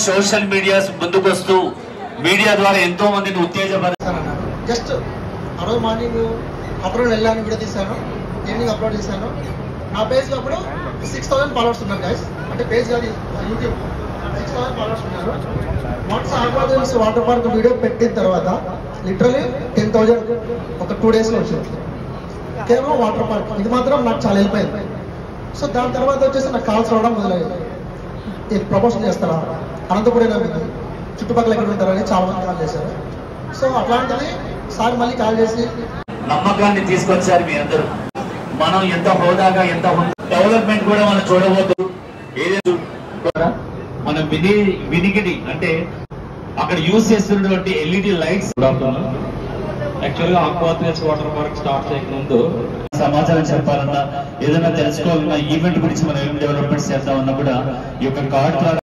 Social media ముందుకు వస్తూ media ద్వారా ఎంతో మందిని ఉత్తేజపరుస్తాను. జస్ట్ ఆ రోజు మార్నింగ్ అప్లోడ్ వెళ్ళాను, వీడియో తీశాను, ఈవినింగ్ అప్లోడ్ చేశాను. నా పేజ్ అప్పుడు 6000 ఫాలోవర్స్ ఉన్నారు గైస్. అంటే పేజ్ కాదు, యూట్యూబ్ 6000 ఫాలోవర్స్ ఉన్నారు. వన్స్ ఆక్వాటిక్స్ వాటర్ పార్క్ వీడియో పెట్టిన తర్వాత లిటరలీ 10,000 ఒక 2 daysలో వచ్చింది. కేవలం వాటర్ పార్క్ ఇది మాత్రం నాకు చాలా హెల్ప్ అయింది. సో దాని తర్వాత వచ్చేసి నాకు కాల్స్ రావడం మొదలయ్యింది. ప్రమోషన్ చేస్తారా, అనంతపురం మీకు చుట్టుపక్కల ఎక్కడ ఉంటారని చాలా మంది కాల్ చేశారు. సో అట్లాంటిది సార్ మళ్ళీ కాల్ చేసి నమ్మకాన్ని తీసుకొచ్చారు మీ అందరూ. మనం ఎంత హోదాగా ఎంత డెవలప్మెంట్ కూడా మనం చూడబోతు మన వినికిడి అంటే అక్కడ యూజ్ చేస్తున్నటువంటి LED లైట్స్. యాక్చువల్గా ఆక్వాటిక్స్ వాటర్ పార్క్ స్టార్ట్ చేయకముందు సమాచారం చెప్పాలన్నా ఏదైనా తెలుసుకోవాలన్నా ఈవెంట్ గురించి మనం ఏం డెవలప్మెంట్స్ చేద్దామన్నా కూడా ఈ యొక్క కార్డ్ ద్వారా